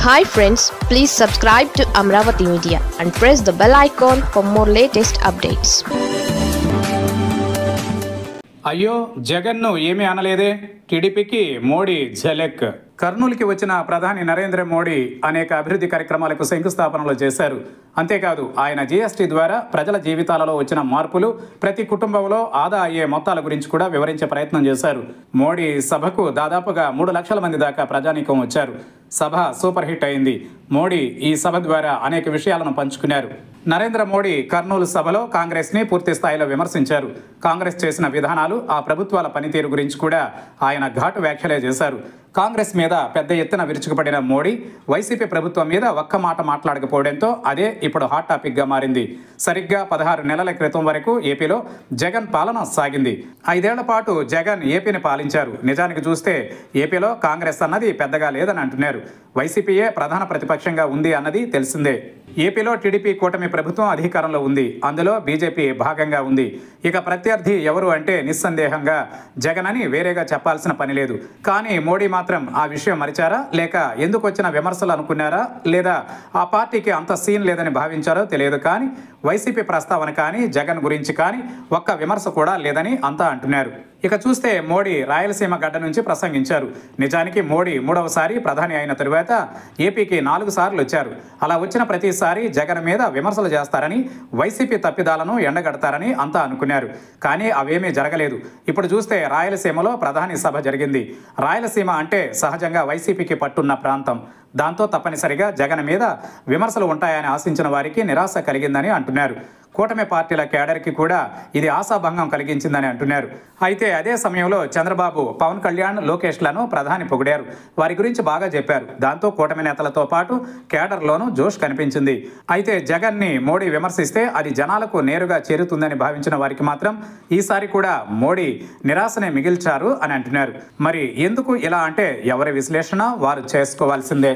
Hi friends, please subscribe to Amravati Media and press the bell icon for more latest updates. అయ్యో జగన్ను ఏమీ అనలేదే, టీడీపీకి మోడీ ఝలక్. కర్నూలుకి వచ్చిన ప్రధాని నరేంద్ర మోడీ అనేక అభివృద్ధి కార్యక్రమాలకు శంకుస్థాపనలు చేశారు. అంతేకాదు ఆయన జీఎస్టీ ద్వారా ప్రజల జీవితాలలో వచ్చిన మార్పులు, ప్రతి కుటుంబంలో ఆదా అయ్యే మొత్తాల గురించి కూడా వివరించే ప్రయత్నం చేశారు. మోడీ సభకు దాదాపుగా 3 లక్షల మంది దాకా ప్రజానీకం వచ్చారు. సభ సూపర్ హిట్ అయింది. మోడీ ఈ సభ ద్వారా అనేక విషయాలను పంచుకున్నారు. నరేంద్ర మోడీ కర్నూలు సభలో కాంగ్రెస్ని పూర్తి స్థాయిలో విమర్శించారు. కాంగ్రెస్ చేసిన విధానాలు, ఆ ప్రభుత్వాల పనితీరు గురించి కూడా ఆయన ఘాటు వ్యాఖ్యలే చేశారు. కాంగ్రెస్ మీద పెద్ద ఎత్తున విరుచుకుపడిన మోడీ వైసీపీ ప్రభుత్వం మీద ఒక్క మాట మాట్లాడకపోవడంతో అదే ఇప్పుడు హాట్ టాపిక్గా మారింది. సరిగ్గా 16 నెలల క్రితం వరకు ఏపీలో జగన్ పాలన సాగింది. 5 ఏళ్ల పాటు జగన్ ఏపీని పాలించారు. నిజానికి చూస్తే ఏపీలో కాంగ్రెస్ అన్నది పెద్దగా లేదని అంటున్నారు. వైసీపీయే ప్రధాన ప్రతిపక్షంగా ఉంది అన్నది తెలిసిందే. ఏపీలో టీడీపీ కూటమి ప్రభుత్వం అధికారంలో ఉంది. అందులో బీజేపీ భాగంగా ఉంది. ఇక ప్రత్యర్థి ఎవరు అంటే నిస్సందేహంగా జగన్ అని వేరేగా చెప్పాల్సిన పని లేదు. కానీ మోడీ మాత్రం ఆ విషయం మరిచారా, లేక ఎందుకు వచ్చిన విమర్శలు అనుకున్నారా, లేదా ఆ పార్టీకి అంత సీన్ లేదని భావించారో తెలియదు. కానీ వైసీపీ ప్రస్తావన కానీ జగన్ గురించి కానీ ఒక్క విమర్శ కూడా లేదని అంతా అంటున్నారు. ఇక చూస్తే మోడీ రాయలసీమ గడ్డ నుంచి ప్రసంగించారు. నిజానికి మోడీ 3వసారి ప్రధాని అయిన తరువాత ఏపీకి 4 సార్లు వచ్చారు. అలా వచ్చిన ప్రతిసారి జగన్ మీద విమర్శలు చేస్తారని, వైసీపీ తప్పిదాలను ఎండగడతారని అంతా అనుకున్నారు. కానీ అవేమీ జరగలేదు. ఇప్పుడు చూస్తే రాయలసీమలో ప్రధాని సభ జరిగింది. రాయలసీమ అంటే సహజంగా వైసీపీకి పట్టున్న ప్రాంతం. దాంతో తప్పనిసరిగా జగన్ మీద విమర్శలు ఉంటాయని ఆశించిన వారికి నిరాశ కలిగిందని అంటున్నారు. కూటమి పార్టీల కేడర్కి కూడా ఇది ఆశాభంగం కలిగించిందని అంటున్నారు. అయితే అదే సమయంలో చంద్రబాబు, పవన్ కళ్యాణ్, లోకేష్లను ప్రధాని పొగిడారు. వారి గురించి బాగా చెప్పారు. దాంతో కూటమి నేతలతో పాటు కేడర్లోనూ జోష్ కనిపించింది. అయితే జగన్ని మోడీ విమర్శిస్తే అది జనాలకు నేరుగా చేరుతుందని భావించిన వారికి మాత్రం ఈసారి కూడా మోడీ నిరాశనే మిగిల్చారు అని అంటున్నారు. మరి ఎందుకు ఇలా అంటే ఎవరి విశ్లేషణ వారు చేసుకోవాల్సిందే.